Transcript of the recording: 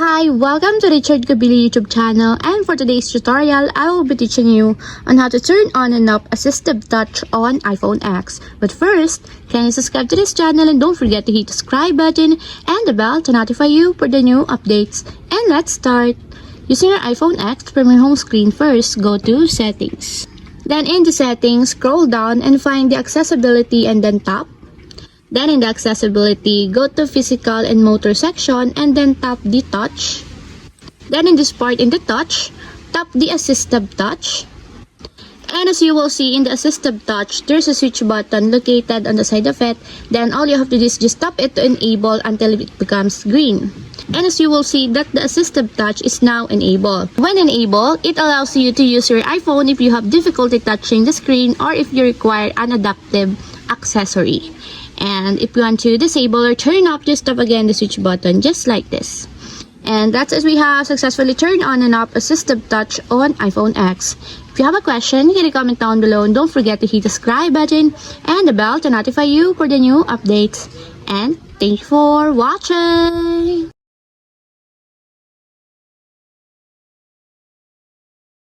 Hi, welcome to Richard Kabili YouTube channel, and for today's tutorial, I will be teaching you on how to turn on and off assistive touch on iPhone X. But first, can you subscribe to this channel and don't forget to hit the subscribe button and the bell to notify you for the new updates. And let's start. Using your iPhone X, from your home screen first, go to Settings. Then in the Settings, scroll down and find the Accessibility and then tap. Then in the accessibility, go to physical and motor section and then tap the touch. Then in this part in the touch, tap the assistive touch. And as you will see in the assistive touch, there's a switch button located on the side of it. Then all you have to do is just tap it to enable until it becomes green. And as you will see that the assistive touch is now enabled. When enabled, it allows you to use your iPhone if you have difficulty touching the screen or if you require an adaptive accessory. And if you want to disable or turn off, just tap again the switch button just like this. And that's as we have successfully turned on and off assistive touch on iPhone X. If you have a question, hit a comment down below and don't forget to hit the subscribe button and the bell to notify you for the new updates. And thank you for watching!